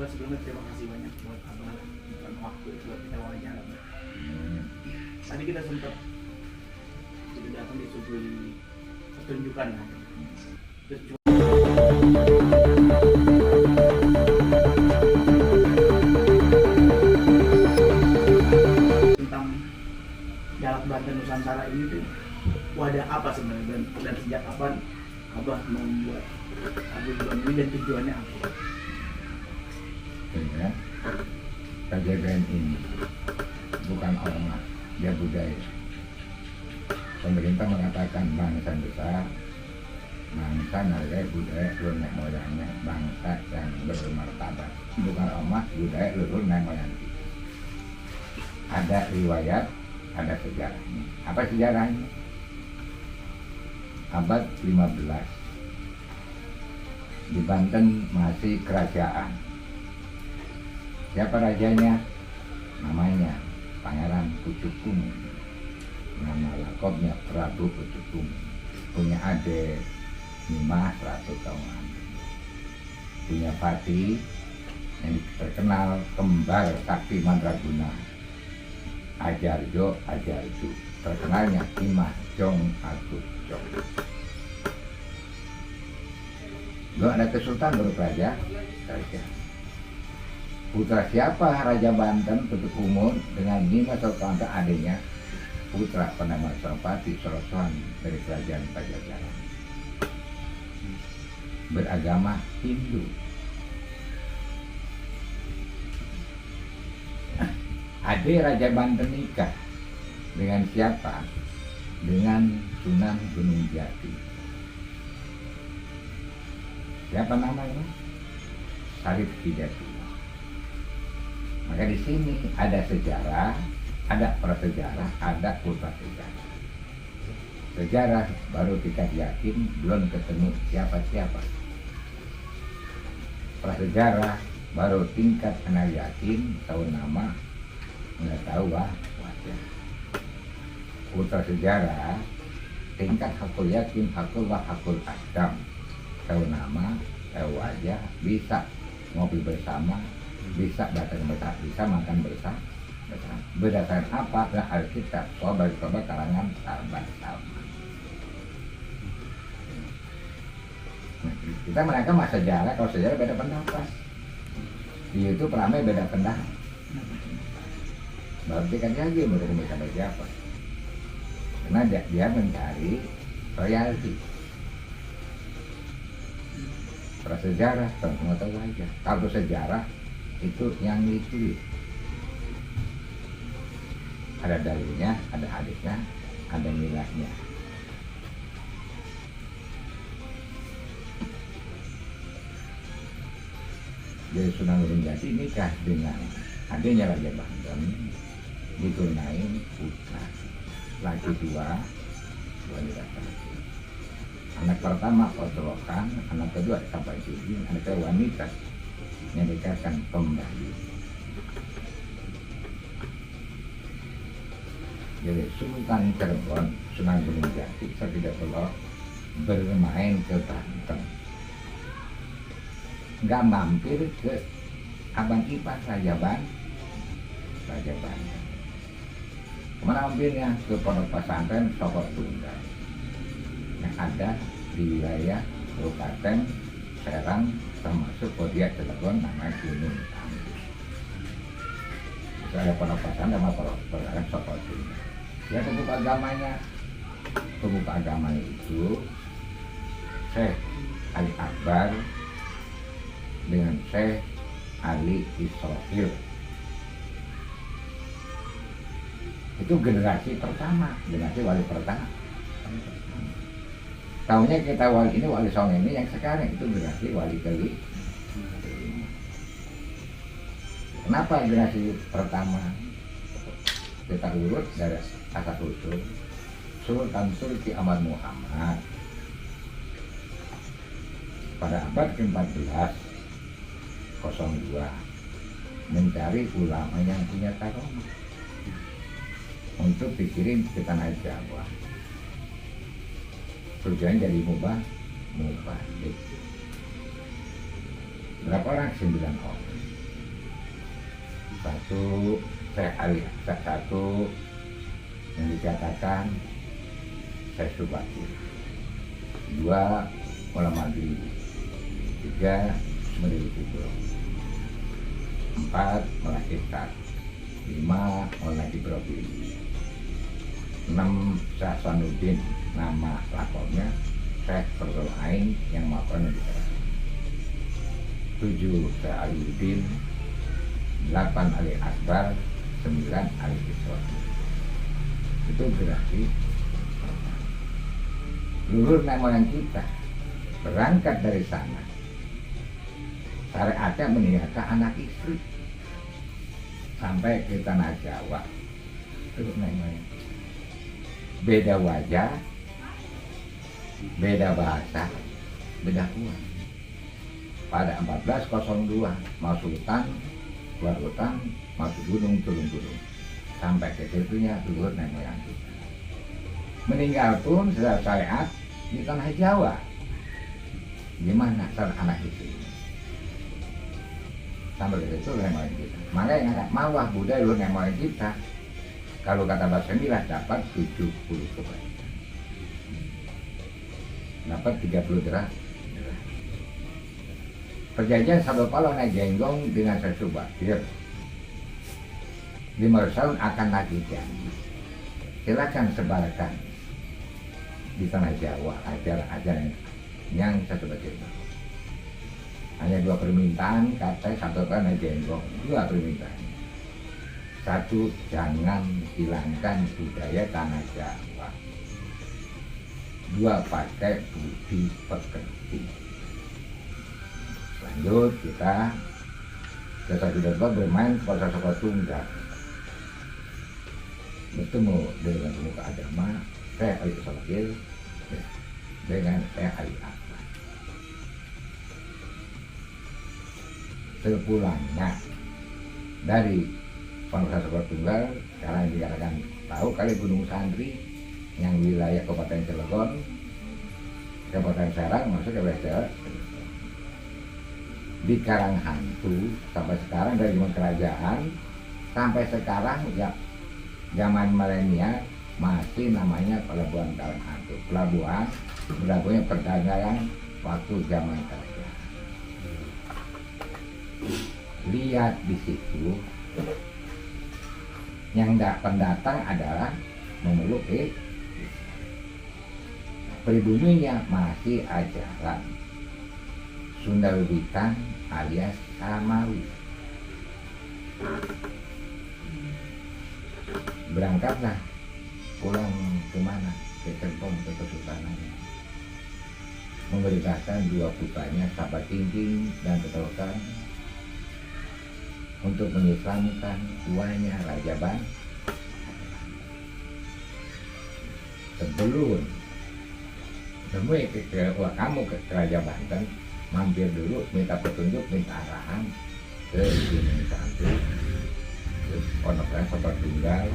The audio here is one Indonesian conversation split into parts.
Gua sebelumnya terima kasih banyak buat abang dan waktu buat kita wawancara. Tadi kita sempat sudah datang disuguhi pertunjukan kan. Terus tentang Jalak Banten Nusantara ini tuh wadah apa sebenarnya dan sejak kapan abah membuat paguyuban ini dan tujuannya apa? Ya, KJBN ini bukan ormas, dia budaya. Pemerintah mengatakan bangsa besar, bangsa nilai budaya luhur moyangnya, bangsa yang bermartabat. Bukan ormas, budaya luhur moyang. Ada riwayat, ada sejarahnya. Apa sejarahnya? Abad 15 di Banten masih kerajaan. Siapa rajanya? Namanya Pangeran Pucukung. Nama lengkapnya Prabu Pucukung. Punya adik Nimas Ratu Kaungan. Punya pati yang terkenal kembar Sakti Mandraguna. Ajarjo Ajarju. Terkenalnya Dimas Jong Agus Jong. Lo ada kesultanan baru raja. Putra siapa Raja Banten Pucukung dengan Nimas Ratu adiknya putra penama Sorapati Sorosoan dari kerajaan Pajajaran. Beragama Hindu. Adik Raja Banten nikah dengan siapa? Dengan Sunan Gunung Jati. Siapa namanya? Sarip Hidayatullah. Maka di sini ada sejarah, ada prasejarah, ada ultrasejarah. Sejarah baru kita yakin belum ketemu siapa-siapa. Prasejarah baru tingkat anak yakin, tahu nama, nggak tahu wajah. Ultrasejarah tingkat hakul yakin, hakul hakul asam, tahu nama, tahu wajah, bisa ngopi bersama, bisa datang bersama, bisa makan bersama. Berdasarkan apa? Dan Alkitab, sobat karangan sahabat. Kita mereka masa sejarah, kalau sejarah beda pendapat. Di YouTube ramai beda pendapat. Berarti kan lagi menurut mereka siapa? Karena dia mencari royalti. Prasejarah tentu tahu aja. Kalau sejarah itu yang itu ada dalilnya, ada hadisnya, ada nilainya. Jadi Sunan Gunung Jati nikah dengan adiknya Raja Banten, ditunain putra, laki dua, wanita satu. Anak pertama Kotolokan, anak kedua sampai Sudin, anak kedua wanita yang dikatakan pembayu. Jadi Sultan Cirebon, Sunan Gunung Jati, saya tidak perlu bermain ke Banten. Nggak mampir ke abang ipar Raja Banten. Kemana mampirnya? Ke pondok pesantren Sokor Tunggal yang ada di wilayah Kabupaten Serang, termasuk Kodiak Cilegon, namanya Gunung Tangguh. Itu ada pondok pesantren sama pondok pesantren Sokor Tunggal. Ya pembuka agamanya itu Syekh Ali Akbar dengan Syekh Ali Israfil. Itu generasi pertama, generasi wali pertama. Tahunya kita wali ini, wali Songo ini yang sekarang itu generasi wali kelima. Kenapa generasi pertama? Kita urut dari asal usul Sultan Sulki Ahmad Muhammad pada abad ke-14 02 mencari ulama yang punya karomah untuk dikirim ke tanah Jawa. Tujuan jadi mubalik. Berapa orang? 9 orang. Satu saya alih, satu yang dikatakan saya Subakir, 2 ulama di 3 Mendiri Kubro, 4 Mulai Iftar, 5 Mulai Ibrahim, 6 Syah Sanuddin, nama lakonnya Syekh Fardul Ain yang melakukan dikatakan, 7 Syekh Aliuddin, 8 Ali Akbar, 9 Ali Isra. Itu berarti luhur nenek moyang kita berangkat dari sana. Syariatnya meninggalkan anak istri sampai ke tanah Jawa. Itu nenek moyang. Beda wajah, beda bahasa, beda uang. Pada 1402 masuk hutan, keluar hutan, masuk gunung, turun gunung. Sampai ke situnya luhur nenek moyang kita. Meninggal pun secara syariat di tanah Jawa. Gimana cara anak itu? Sampai ke situ nenek moyang kita. Makanya yang agak mawah budaya luhur nenek moyang kita. Kalau kata bahasa Milah dapat 70 kebaikan. Dapat 30 derajat. Perjanjian Sabda Palo naik Genggong dengan Syekh Subakir 5 tahun akan lagi janji. Silakan sebarkan di tanah Jawa ajaran-ajaran yang saya Subakir. Hanya 2 permintaan kata Sabda Palo naik Genggong, 2 permintaan. 1, jangan hilangkan budaya tanah Jawa. 2, pakai budi pekerti. Lanjut kita sudah bermain pada sekolah tunggal. Bertemu dengan pemuka agama, saya Ali Subakir dengan saya Ali Akbar. Sepulangnya dari Pondok Sekolah Tunggal, sekarang dikatakan tahu kali Gunung Santri yang wilayah Kabupaten Cilegon, Kabupaten Serang, masuk ke Jawa. Di Karanghantu sampai sekarang dari zaman kerajaan sampai sekarang ya zaman milenial masih namanya Pelabuhan Karanghantu. Pelabuhannya perdagangan waktu zaman kerajaan. Lihat di situ. Yang pendatang adalah memeluk pribuminya masih ajaran Sunda Wiwitan alias Samawi. Berangkatlah pulang kemana? Ke Cirebon, ke Kesultanannya. Memerintahkan 2 putranya Sabah Tingking dan Keturunan untuk mengislamkan tuanya Raja Ban. Sebelum semua kamu ke Raja Banten, mampir dulu minta petunjuk, minta arahan ke Gunung Santri, ke Pondok Sekolah Tunggal,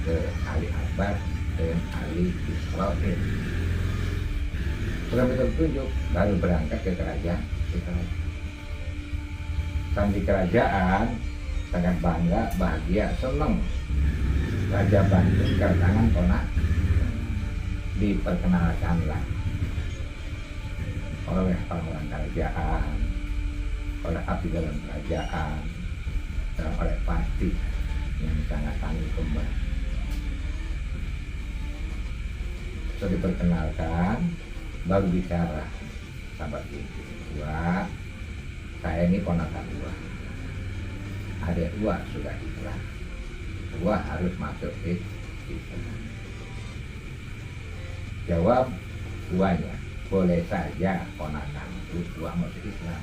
ke Ali Akbar dan Ali Israel. Sudah minta petunjuk, baru berangkat ke kerajaan. Sampai kerajaan sangat bangga, bahagia, senang. Raja Banten kedatangan ponak, diperkenalkanlah oleh orang-orang kerajaan, oleh abdi dalam kerajaan, dan oleh pati yang sangat tangguh kembar. Setelah diperkenalkan, baru bicara sahabat itu. Wah, saya ini ponakan gua. Ada 2 sudah ikhlas. 2 harus masuk Islam. Jawab 2-nya, boleh saja ponakan itu 2 masuk Islam.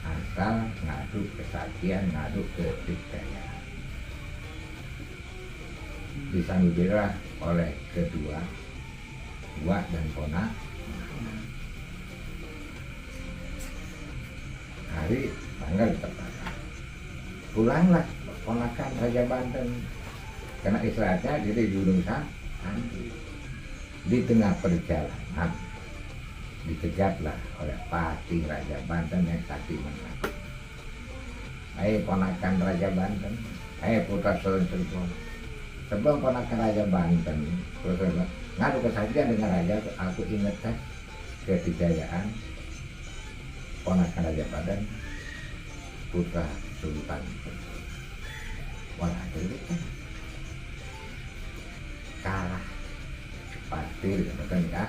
Asal ngadu kesaksian, ngadu kepercayaan. Disambutlah oleh kedua, 2 dan ponak. Hari tanggal ditetapkan. Pulanglah ponakan Raja Banten karena istirahatnya jadi di Gunung Santri. Di tengah perjalanan dicegatlah oleh Patih Raja Banten yang sakti menang. Hai ponakan Raja Banten, hai putra sulung Cirebon. Sebelum ponakan Raja Banten, ngadu kesaksian dengan raja, aku ingat kan kejayaan ponakan Raja Banten, putra Sultan. Wah, itu kan kalah pasti betul ya.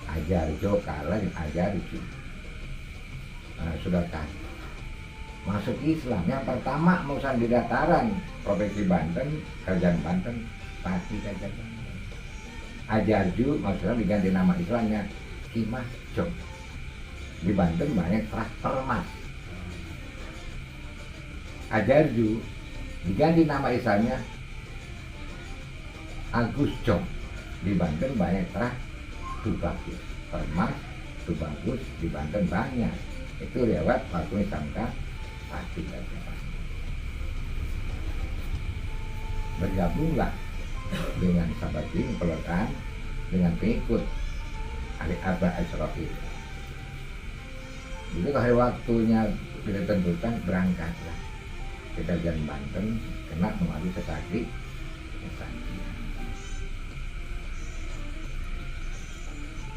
Ajarjo kalah yang Ajarjo. Nah, sudah kan masuk Islam yang pertama Musan di dataran Provinsi Banten, Kerajaan Banten, Pati Kerajaan Banten. Ajarju maksudnya diganti nama Islamnya Kimah Jom. Di Banten banyak traktor emas. Ajarju diganti nama Islamnya Agus Jom. Di Banten banyak Tubagus, emas, Tubagus di Banten banyak. Itu lewat waktu Sangka Pati Kerajaan Banten. Bergabunglah dengan sahabat ini pelokan dengan pengikut Ali Abah Asrofil. Jadi kalau waktunya kita tentukan berangkatlah ke Kerajaan Banten kena mengadu kesakti.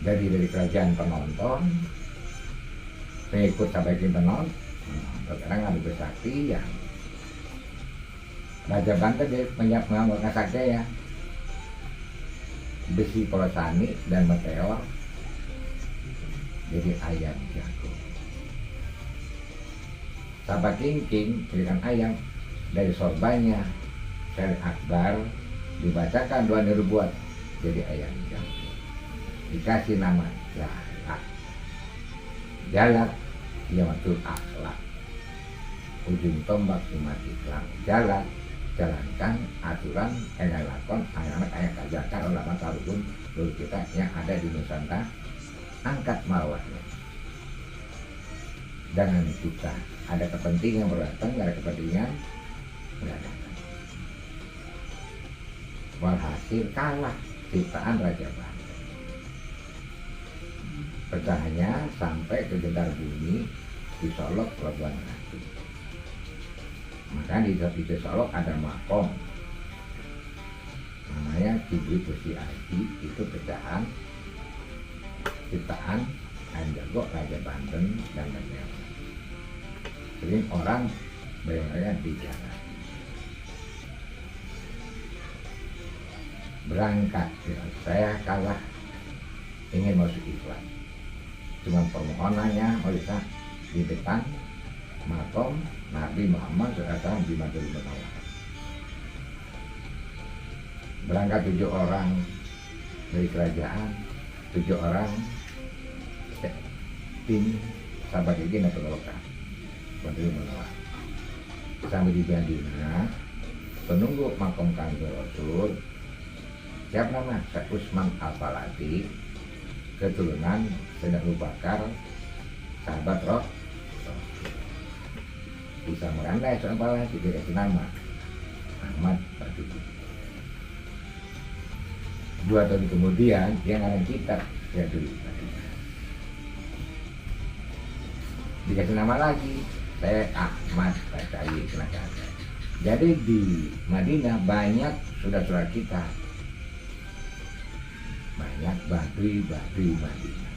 Dari kerajaan penonton pengikut sampai ke penonton sekarang adu kesakti yang Raja Banten dia mengambil sakti ya besi polosani dan meteor jadi ayam jago. Sabak King berikan ayam dari sorbannya Syarif Akbar dibacakan doa dibuat jadi ayam jago. Dikasih nama Jalak Yamatul Akhlak, ujung tombak umat Islam. Jalak jalankan aturan lakon anak-anak ayat kajakan ulama tarun dulu kita yang ada di Nusantara, angkat marwahnya. Jangan kita ada kepentingan berdatang, ada kepentingan berdatang. Walhasil kalah ciptaan Raja Banten. Pecahnya sampai ke gendar bumi di Solok Pelabuhan Ratu. Maka di Solok ada makom namanya Kibri Pusi Aji. Itu pecahan ciptaan Anjago Raja Banten dan lain-lain. Sering orang bayangnya di jalan berangkat saya kalah ingin masuk Islam. Cuma permohonannya bisa di depan makom Nabi Muhammad SAW di Madinah Munawwarah. Berangkat 7 orang dari kerajaan, 7 orang tim sahabat ini atau lokal Madinah Munawwarah. Sampai di Madinah, penunggu makom kanjeng Rasul. Siapa nama? Syekh Usman Al-Falati, keturunan Sayyidina Abu Bakar, sahabat Roh. Bisa merandai soal Falati dikasih nama Ahmad Batuti. 2 tahun kemudian dia ngarang kitab ya dulu dikasih nama lagi saya Ahmad Batuti. Jadi di Madinah banyak saudara-saudara kita, banyak Baduy Madinah.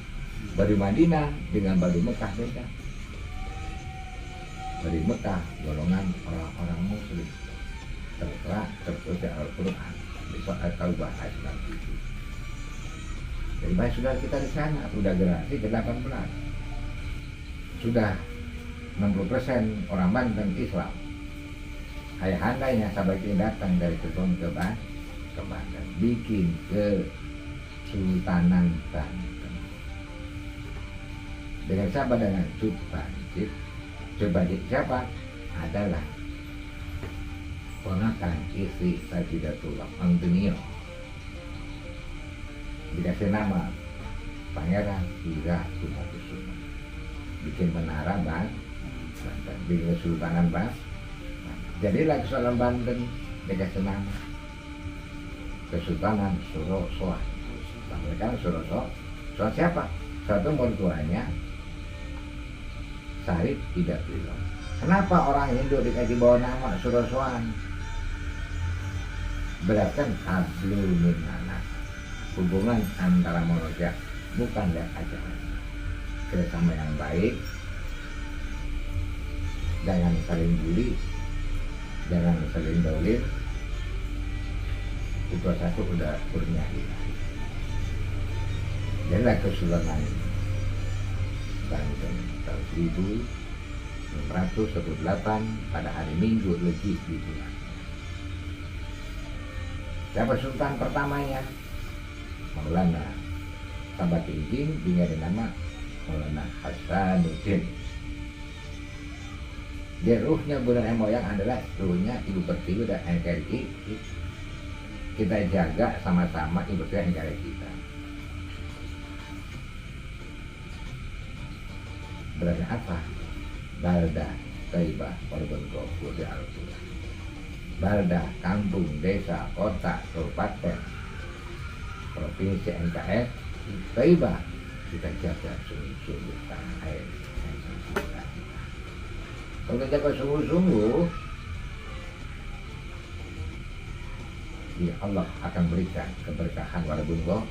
Baduy Madinah dengan Baduy Mekah beda. Baduy Mekah golongan orang-orang Muslim tertulis Al-Quran, besok atau bahas nanti. Jadi banyak saudara kita di sana sudah generasi ke-18, sudah 60% orang Banten Islam. Ayah-andanya sahabat ini datang dari Cirebon ke Banten, bikin ke Sultanan Banten dengan siapa? Dengan Cud Banjit. Cud Banjit siapa? Adalah ponakan istri Sajidatullah Antonio. Dikasih nama Pangeran Ira Kumakusuma. Bikin menara Banten, bikin Kesultanan Banten. Jadilah Kesultanan Banten dikasih nama Kesultanan Surosoah. mereka Suroso. So siapa? Satu mertuanya Sarip tidak bilang. Kenapa orang Hindu dikasih bawa nama Surosoan? Berarti hablum minana, hubungan antara manusia, bukan lihat ajaran. Kerjasama yang baik, jangan saling bully, jangan saling dolim. Itu satu udah kurnia ilahi. Jadilah Kesultanan Banten tahun 1618 pada hari Minggu Legi di bulan. Siapa sultan pertamanya? Maulana Sabatinjing, dengan nama Maulana Hasanuddin. Dia ruhnya Bulan Moyang adalah ruhnya Ibu Pertiwi dan NKRI. Kita jaga sama-sama Ibu Pertiwi NKRI kita. Berarti apa? Balda, Taibah, Korban Gofur di Al-Quran. Balda, kampung, desa, kota, kabupaten, provinsi NKS, Taibah, kita jaga sungguh-sungguh tanah air. Kalau kita jaga sungguh-sungguh, ya Allah akan berikan keberkahan walaupun